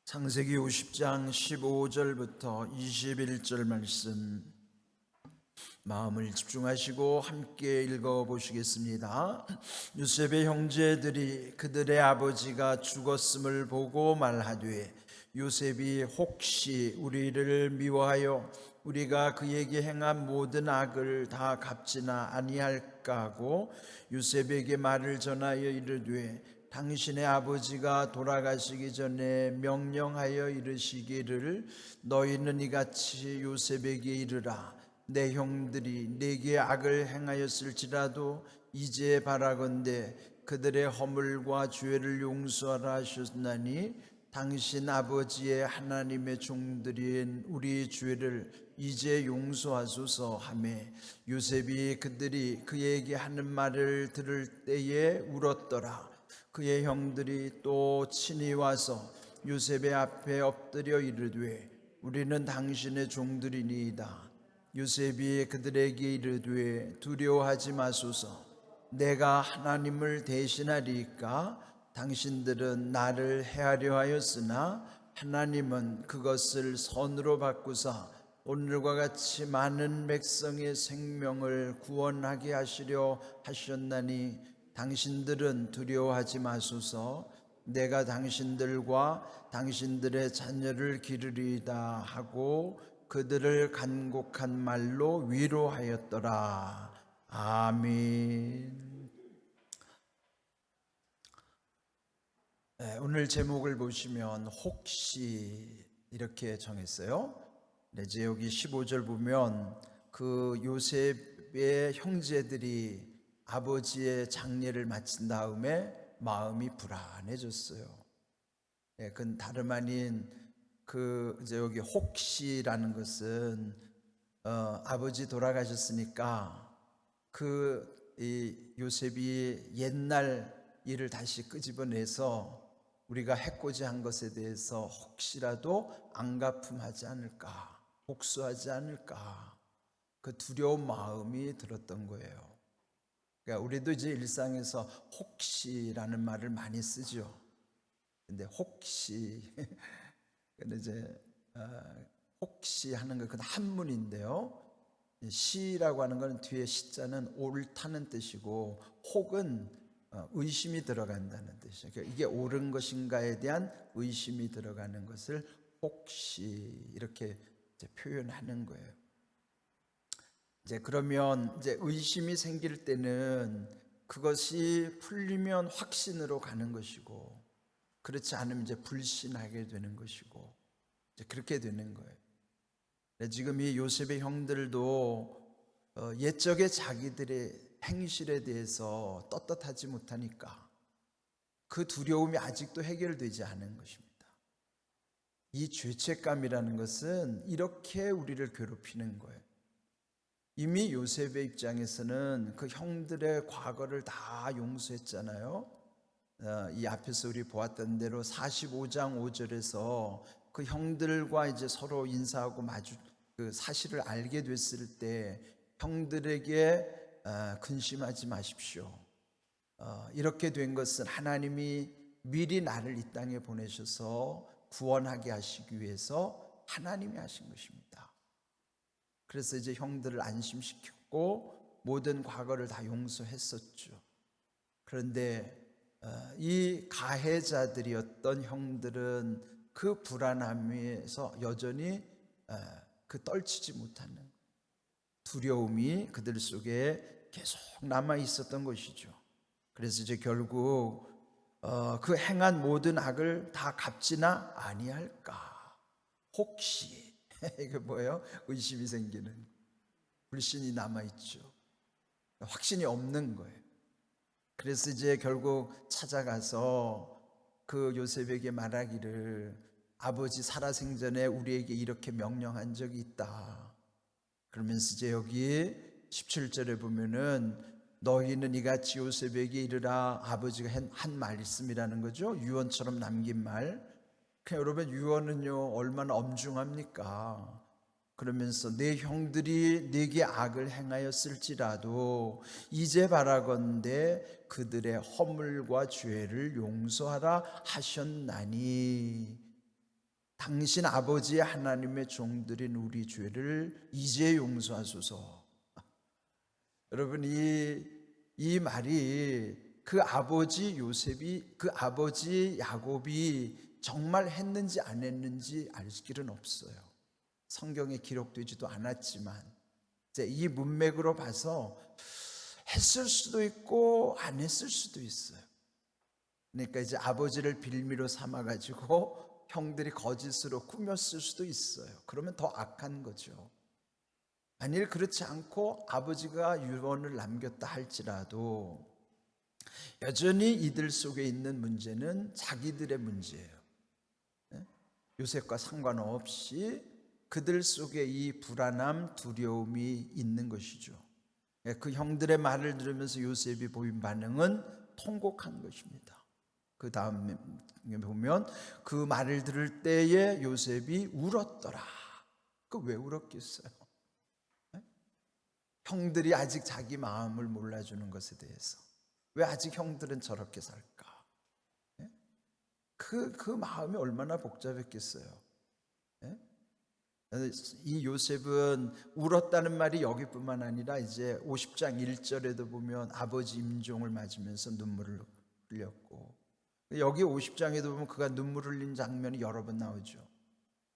창세기 50장 15절부터 21절 말씀 마음을 집중하시고 함께 읽어보시겠습니다. 요셉의 형제들이 그들의 아버지가 죽었음을 보고 말하되 요셉이 혹시 우리를 미워하여 우리가 그에게 행한 모든 악을 다 갚지나 아니할까 하고 요셉에게 말을 전하여 이르되 당신의 아버지가 돌아가시기 전에 명령하여 이르시기를 너희는 이같이 요셉에게 이르라. 내 형들이 내게 악을 행하였을지라도 이제 바라건대 그들의 허물과 죄를 용서하라 하셨나니 당신 아버지의 하나님의 종들인 우리 죄를 이제 용서하소서 하매 요셉이 그들이 그에게 하는 말을 들을 때에 울었더라. 그의 형들이 또 친히 와서 요셉의 앞에 엎드려 이르되 우리는 당신의 종들이니이다. 요셉이 그들에게 이르되 두려워하지 마소서. 내가 하나님을 대신하리이까. 당신들은 나를 해하려 하였으나 하나님은 그것을 선으로 바꾸사 오늘과 같이 많은 백성의 생명을 구원하게 하시려 하셨나니 당신들은 두려워하지 마소서. 내가 당신들과 당신들의 자녀를 기르리이다 하고 그들을 간곡한 말로 위로하였더라. 아멘. 오늘 제목을 보시면 혹시 이렇게 정했어요. 이제 여기 15절 보면 그 요셉의 형제들이 아버지의 장례를 마친 다음에 마음이 불안해졌어요. 그건 다름 아닌 이제 여기 혹시라는 것은 아버지 돌아가셨으니까 이 요셉이 옛날 일을 다시 끄집어내서 우리가 해코지 한 것에 대해서 혹시라도 안갚음하지 않을까, 복수하지 않을까, 그 두려운 마음이 들었던 거예요. 그러니까 우리도 이제 일상에서 혹시라는 말을 많이 쓰죠. 근데 혹시 근데 이제 혹시 하는 거 그건 한문인데요. 시라고 하는 건 뒤에 시자는 옳다는 뜻이고 혹은 의심이 들어간다는 뜻이에요. 그러니까 이게 옳은 것인가에 대한 의심이 들어가는 것을 혹시 이렇게 이제 표현하는 거예요. 이제 그러면 이제 의심이 생길 때는 그것이 풀리면 확신으로 가는 것이고 그렇지 않으면 이제 불신하게 되는 것이고 이제 그렇게 되는 거예요. 지금 이 요셉의 형들도 옛적의 자기들의 행실에 대해서 떳떳하지 못하니까 그 두려움이 아직도 해결되지 않은 것입니다. 이 죄책감이라는 것은 이렇게 우리를 괴롭히는 거예요. 이미 요셉의 입장에서는 그 형들의 과거를 다 용서했잖아요. 이 앞에서 우리 보았던 대로 45장 5절에서 그 형들과 이제 서로 인사하고 그 사실을 알게 됐을 때 형들에게 근심하지 마십시오. 이렇게 된 것은 하나님이 미리 나를 이 땅에 보내셔서 구원하게 하시기 위해서 하나님이 하신 것입니다. 그래서 이제 형들을 안심시켰고 모든 과거를 다 용서했었죠. 그런데 이 가해자들이었던 형들은 그 불안함에서 여전히 그 떨치지 못하는 두려움이 그들 속에 계속 남아 있었던 것이죠. 그래서 이제 결국 그 행한 모든 악을 다 갚지나 아니할까? 혹시 이게 뭐예요? 의심이 생기는, 불신이 남아 있죠. 확신이 없는 거예요. 그래서 이제 결국 찾아가서 그 요셉에게 말하기를 아버지 살아생전에 우리에게 이렇게 명령한 적이 있다. 그러면서 이제 여기 17절에 보면은 너희는 이같이 요셉에게 이르라. 아버지가 한 말씀이라는 거죠. 유언처럼 남긴 말. 그러니까 여러분 유언은요 얼마나 엄중합니까? 그러면서 내 형들이 네게 악을 행하였을지라도 이제 바라건대 그들의 허물과 죄를 용서하라 하셨나니 당신 아버지의 하나님의 종들인 우리 죄를 이제 용서하소서. 여러분, 이 말이 그 아버지 요셉이, 그 아버지 야곱이 정말 했는지 안 했는지 알 길은 없어요. 성경에 기록되지도 않았지만 이제 이 문맥으로 봐서 했을 수도 있고 안 했을 수도 있어요. 그러니까 이제 아버지를 빌미로 삼아가지고 형들이 거짓으로 꾸몄을 수도 있어요. 그러면 더 악한 거죠. 만일 그렇지 않고 아버지가 유언을 남겼다 할지라도 여전히 이들 속에 있는 문제는 자기들의 문제예요. 요셉과 상관없이 그들 속에 이 불안함, 두려움이 있는 것이죠. 그 형들의 말을 들으면서 요셉이 보인 반응은 통곡한 것입니다. 그 다음에 보면 그 말을 들을 때에 요셉이 울었더라. 그 왜 울었겠어요? 형들이 아직 자기 마음을 몰라주는 것에 대해서 왜 아직 형들은 저렇게 살까? 그 마음이 얼마나 복잡했겠어요. 이 요셉은 울었다는 말이 여기뿐만 아니라 이제 50장 1절에도 보면 아버지 임종을 맞으면서 눈물을 흘렸고, 여기 50장에도 보면 그가 눈물 흘린 장면이 여러 번 나오죠.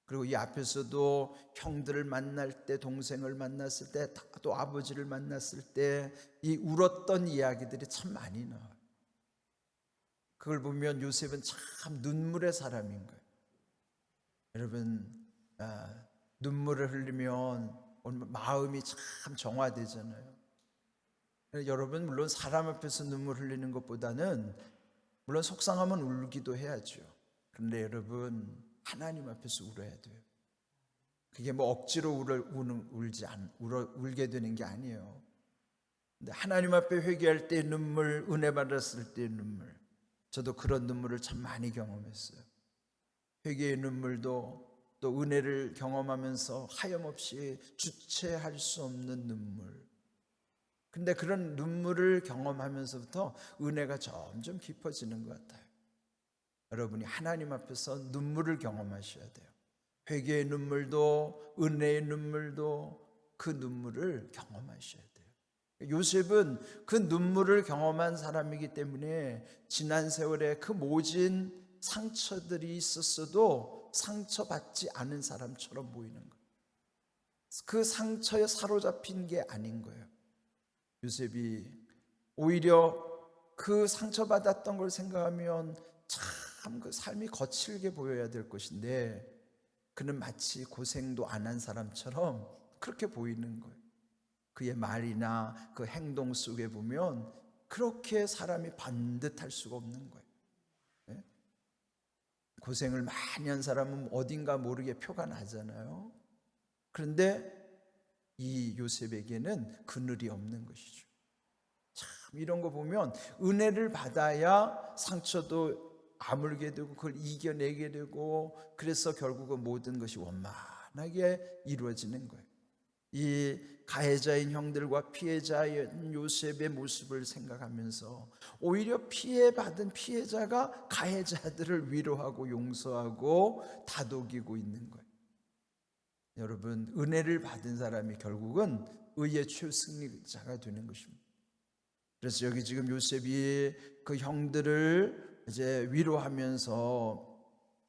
그리고 이 앞에서도 형들을 만날 때, 동생을 만났을 때, 또 아버지를 만났을 때 이 울었던 이야기들이 참 많이 나와요. 그걸 보면 요셉은 참 눈물의 사람인 거예요. 여러분, 눈물을 흘리면 마음이 참 정화되잖아요. 여러분, 물론 사람 앞에서 눈물 흘리는 것보다는 물론 속상하면 울기도 해야죠. 그런데 여러분, 하나님 앞에서 울어야 돼요. 그게 뭐 억지로 울게 되는 게 아니에요. 근데 하나님 앞에 회개할 때 눈물, 은혜 받았을 때 눈물, 저도 그런 눈물을 참 많이 경험했어요. 회개의 눈물도 또 은혜를 경험하면서 하염없이 주체할 수 없는 눈물. 근데 그런 눈물을 경험하면서부터 은혜가 점점 깊어지는 것 같아요. 여러분이 하나님 앞에서 눈물을 경험하셔야 돼요. 회개의 눈물도 은혜의 눈물도 그 눈물을 경험하셔야 돼요. 요셉은 그 눈물을 경험한 사람이기 때문에 지난 세월에 그 모진 상처들이 있었어도 상처받지 않은 사람처럼 보이는 거예요. 그 상처에 사로잡힌 게 아닌 거예요. 요셉이 오히려 그 상처받았던 걸 생각하면 참 그 삶이 거칠게 보여야 될 것인데 그는 마치 고생도 안 한 사람처럼 그렇게 보이는 거예요. 그의 말이나 그 행동 속에 보면 그렇게 사람이 반듯할 수가 없는 거예요. 고생을 많이 한 사람은 어딘가 모르게 표가 나잖아요. 그런데 이 요셉에게는 그늘이 없는 것이죠. 참 이런 거 보면 은혜를 받아야 상처도 아물게 되고 그걸 이겨내게 되고, 그래서 결국은 모든 것이 원만하게 이루어지는 거예요. 이 가해자인 형들과 피해자인 요셉의 모습을 생각하면서 오히려 피해받은 피해자가 가해자들을 위로하고 용서하고 다독이고 있는 거예요. 여러분, 은혜를 받은 사람이 결국은 의의 최승리자가 되는 것입니다. 그래서 여기 지금 요셉이 그 형들을 이제 위로하면서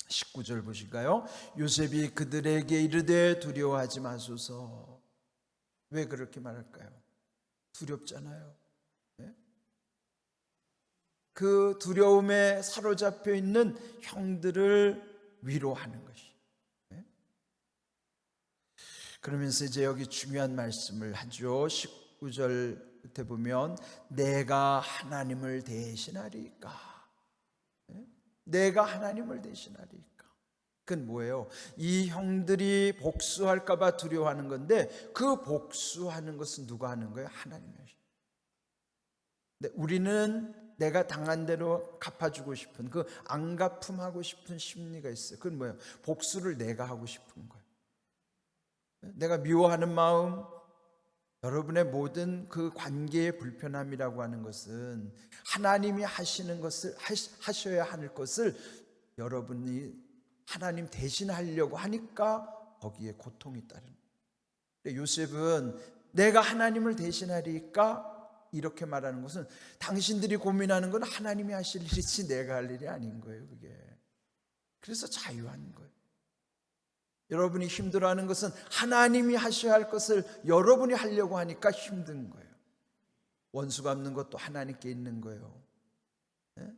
19절 보실까요? 요셉이 그들에게 이르되 두려워하지 마소서. 왜 그렇게 말할까요? 두렵잖아요. 네? 그 두려움에 사로잡혀 있는 형들을 위로하는 것이. 네? 그러면서 이제 여기 중요한 말씀을 하죠. 19절 끝에 보면 내가 하나님을 대신하리까. 내가 하나님을 대신하리까. 그건 뭐예요? 이 형들이 복수할까 봐 두려워하는 건데 그 복수하는 것은 누가 하는 거예요? 하나님이 하시는 거예요. 근데 우리는 내가 당한 대로 갚아주고 싶은 그 안갚음하고 싶은 심리가 있어요. 그건 뭐예요? 복수를 내가 하고 싶은 거예요. 내가 미워하는 마음, 여러분의 모든 그 관계의 불편함이라고 하는 것은 하나님이 하시는 것을 하셔야 할 것을 여러분이 하나님 대신 하려고 하니까 거기에 고통이 따르는 거예요. 요셉은 내가 하나님을 대신하리까 이렇게 말하는 것은 당신들이 고민하는 건 하나님이 하실 일이지 내가 할 일이 아닌 거예요. 그게. 그래서 자유한 거예요. 여러분이 힘들어하는 것은 하나님이 하셔야 할 것을 여러분이 하려고 하니까 힘든 거예요. 원수 갚는 것도 하나님께 있는 거예요. 네?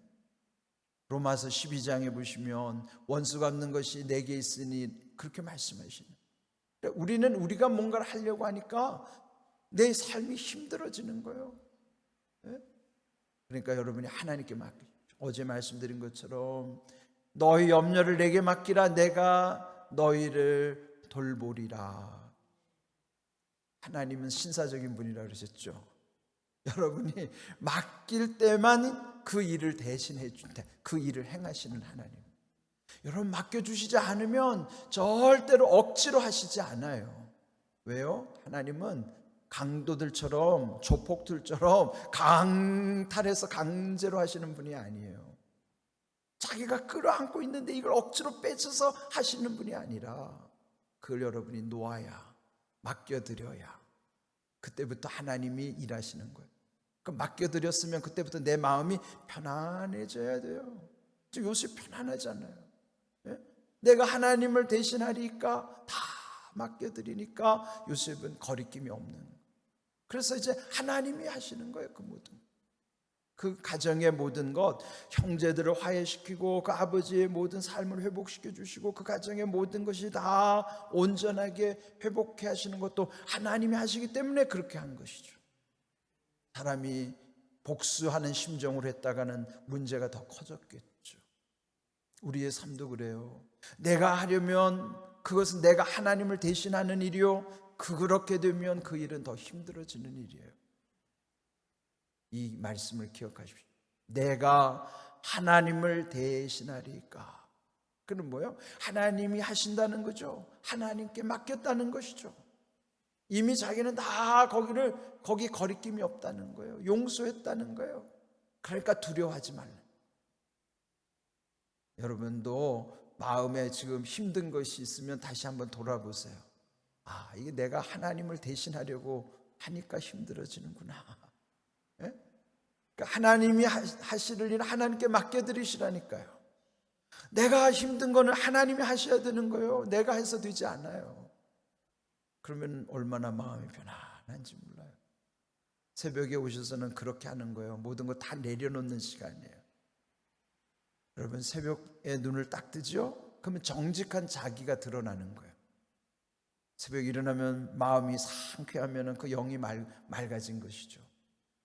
로마서 12장에 보시면 원수 갚는 것이 내게 있으니 그렇게 말씀하시는. 우리는 우리가 뭔가를 하려고 하니까 내 삶이 힘들어지는 거예요. 네? 그러니까 여러분이 하나님께 맡기십시오. 어제 말씀드린 것처럼 너희 염려를 내게 맡기라 내가 너희를 돌보리라. 하나님은 신사적인 분이라 그러셨죠. 여러분이 맡길 때만 그 일을 대신해 준다. 그 일을 행하시는 하나님. 여러분 맡겨주시지 않으면 절대로 억지로 하시지 않아요. 왜요? 하나님은 강도들처럼 조폭들처럼 강탈해서 강제로 하시는 분이 아니에요. 자기가 끌어안고 있는데 이걸 억지로 뺏어서 하시는 분이 아니라 그걸 여러분이 놓아야, 맡겨드려야 그때부터 하나님이 일하시는 거예요. 그 맡겨드렸으면 그때부터 내 마음이 편안해져야 돼요. 요셉 편안하잖아요. 예? 내가 하나님을 대신하리까 다 맡겨드리니까 요셉은 거리낌이 없는 거예요. 그래서 이제 하나님이 하시는 거예요. 그 모든 그 가정의 모든 것, 형제들을 화해시키고 그 아버지의 모든 삶을 회복시켜 주시고 그 가정의 모든 것이 다 온전하게 회복해 하시는 것도 하나님이 하시기 때문에 그렇게 한 것이죠. 사람이 복수하는 심정으로 했다가는 문제가 더 커졌겠죠. 우리의 삶도 그래요. 내가 하려면 그것은 내가 하나님을 대신하는 일이요, 그렇게 되면 그 일은 더 힘들어지는 일이에요. 이 말씀을 기억하십시오. 내가 하나님을 대신하리까. 그는 뭐예요? 하나님이 하신다는 거죠. 하나님께 맡겼다는 것이죠. 이미 자기는 다 거기 거리낌이 없다는 거예요. 용서했다는 거예요. 그러니까 두려워하지 말라. 여러분도 마음에 지금 힘든 것이 있으면 다시 한번 돌아보세요. 아, 이게 내가 하나님을 대신하려고 하니까 힘들어지는구나. 예? 그러니까 하나님이 하실 일을 하나님께 맡겨드리시라니까요. 내가 힘든 거는 하나님이 하셔야 되는 거예요. 내가 해서 되지 않아요. 그러면 얼마나 마음이 편안한지 몰라요. 새벽에 오셔서는 그렇게 하는 거예요. 모든 거 다 내려놓는 시간이에요. 여러분 새벽에 눈을 딱 뜨죠? 그러면 정직한 자기가 드러나는 거예요. 새벽에 일어나면 마음이 상쾌하면 그 영이 맑아진 것이죠.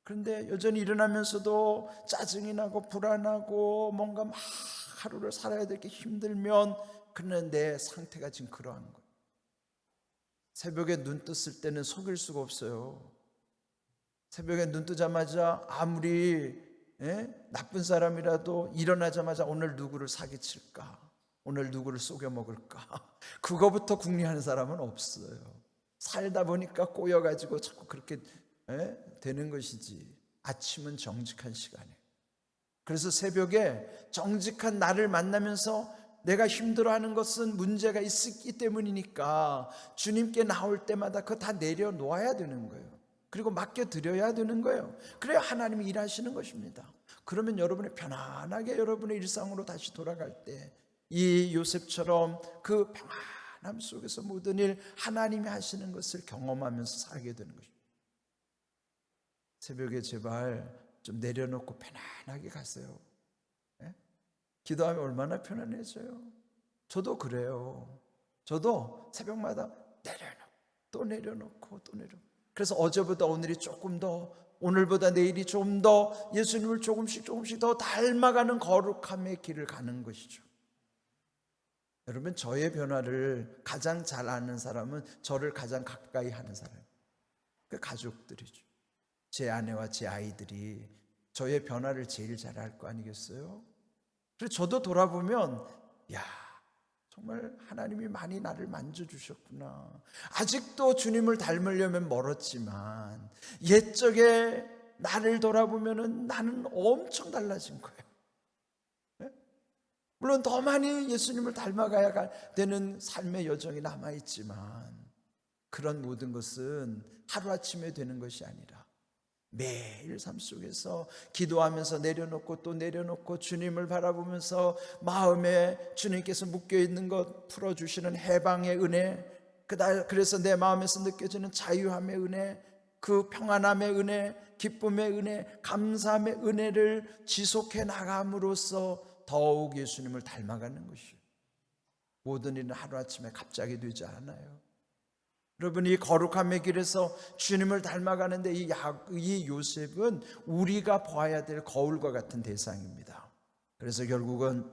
그런데 여전히 일어나면서도 짜증이 나고 불안하고 뭔가 막 하루를 살아야 될 게 힘들면 그는 내 상태가 지금 그러한 거예요. 새벽에 눈 떴을 때는 속일 수가 없어요. 새벽에 눈 뜨자마자 아무리 나쁜 사람이라도 일어나자마자 오늘 누구를 사기칠까, 오늘 누구를 속여 먹을까, 그거부터 궁리하는 사람은 없어요. 살다 보니까 꼬여가지고 자꾸 그렇게 되는 것이지. 아침은 정직한 시간이에요. 그래서 새벽에 정직한 나를 만나면서 내가 힘들어하는 것은 문제가 있기 때문이니까 주님께 나올 때마다 그거 다 내려놓아야 되는 거예요. 그리고 맡겨드려야 되는 거예요. 그래야 하나님이 일하시는 것입니다. 그러면 여러분이 편안하게 여러분의 일상으로 다시 돌아갈 때 이 요셉처럼 그 평안함 속에서 모든 일 하나님이 하시는 것을 경험하면서 살게 되는 것입니다. 새벽에 제발 좀 내려놓고 편안하게 가세요. 기도하면 얼마나 편안해져요. 저도 그래요. 저도 새벽마다 내려놓고 또 내려놓고 또 내려놓고. 그래서 어제보다 오늘이 조금 더, 오늘보다 내일이 좀 더 예수님을 조금씩 더 닮아가는 거룩함의 길을 가는 것이죠. 여러분 저의 변화를 가장 잘 아는 사람은 저를 가장 가까이 하는 사람이에요. 그 가족들이죠. 제 아내와 제 아이들이 저의 변화를 제일 잘 알 거 아니겠어요? 그래서 저도 돌아보면 야, 정말 하나님이 많이 나를 만져주셨구나. 아직도 주님을 닮으려면 멀었지만 옛적에 나를 돌아보면 나는 엄청 달라진 거예요. 물론 더 많이 예수님을 닮아가야 되는 삶의 여정이 남아있지만 그런 모든 것은 하루아침에 되는 것이 아니라 매일 삶 속에서 기도하면서 내려놓고 또 내려놓고 주님을 바라보면서 마음에 주님께서 묶여있는 것 풀어주시는 해방의 은혜, 그래서 내 마음에서 느껴지는 자유함의 은혜, 그 평안함의 은혜, 기쁨의 은혜, 감사함의 은혜를 지속해 나감으로써 더욱 예수님을 닮아가는 것이요, 모든 일은 하루아침에 갑자기 되지 않아요. 여러분, 이 거룩함의 길에서 주님을 닮아가는데 이 요셉은 우리가 보아야 될 거울과 같은 대상입니다. 그래서 결국은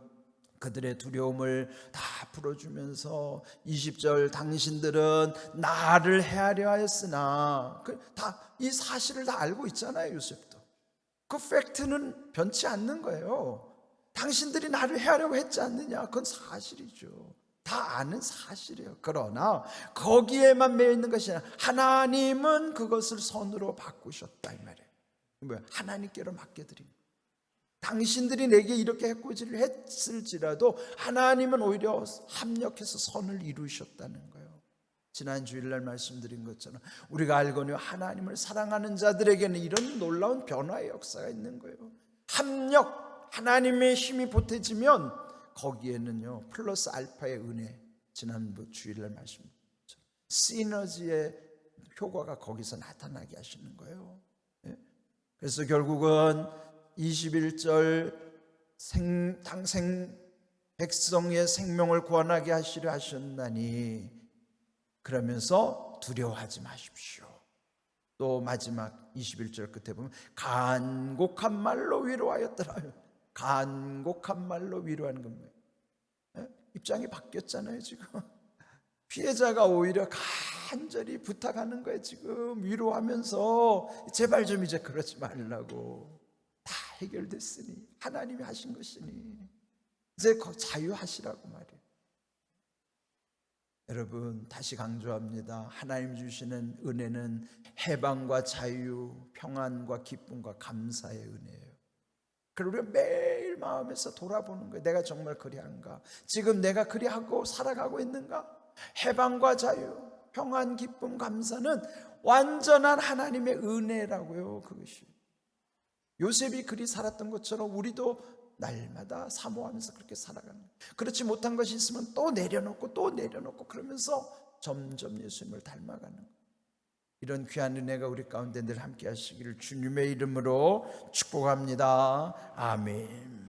그들의 두려움을 다 풀어주면서 20절 당신들은 나를 해하려 하였으나, 다 이 사실을 다 알고 있잖아요. 요셉도 그 팩트는 변치 않는 거예요. 당신들이 나를 해하려고 했지 않느냐, 그건 사실이죠. 다 아는 사실이에요. 그러나 거기에만 매여 있는 것이 아니라 하나님은 그것을 선으로 바꾸셨다 이 말이에요. 뭐야? 하나님께로 맡겨드린 거예요. 당신들이 내게 이렇게 해코지를 했을지라도 하나님은 오히려 합력해서 선을 이루셨다는 거예요. 지난 주일날 말씀드린 것처럼 우리가 알거니와 하나님을 사랑하는 자들에게는 이런 놀라운 변화의 역사가 있는 거예요. 합력, 하나님의 힘이 보태지면 거기에는요 플러스 알파의 은혜, 지난 주일날 말씀드렸죠. 시너지의 효과가 거기서 나타나게 하시는 거예요. 그래서 결국은 21절 백성의 생명을 구원하게 하시려 하셨나니 그러면서 두려워하지 마십시오. 또 마지막 21절 끝에 보면 간곡한 말로 위로하였더라. 간곡한 말로 위로하는 겁니다. 입장이 바뀌었잖아요. 지금 피해자가 오히려 간절히 부탁하는 거예요. 지금 위로하면서 제발 좀 이제 그러지 말라고. 다 해결됐으니, 하나님이 하신 것이니 이제 자유하시라고 말이에요. 여러분, 다시 강조합니다. 하나님 주시는 은혜는 해방과 자유, 평안과 기쁨과 감사의 은혜예요. 그리고 우리가 매일 마음에서 돌아보는 거예요. 내가 정말 그리한가? 지금 내가 그리하고 살아가고 있는가? 해방과 자유, 평안, 기쁨, 감사는 완전한 하나님의 은혜라고요. 그것이 요셉이 그리 살았던 것처럼 우리도 날마다 사모하면서 그렇게 살아가는 거예요. 그렇지 못한 것이 있으면 또 내려놓고 또 내려놓고 그러면서 점점 예수님을 닮아가는 거예요. 이런 귀한 은혜가 우리 가운데 늘 함께 하시기를 주님의 이름으로 축복합니다. 아멘.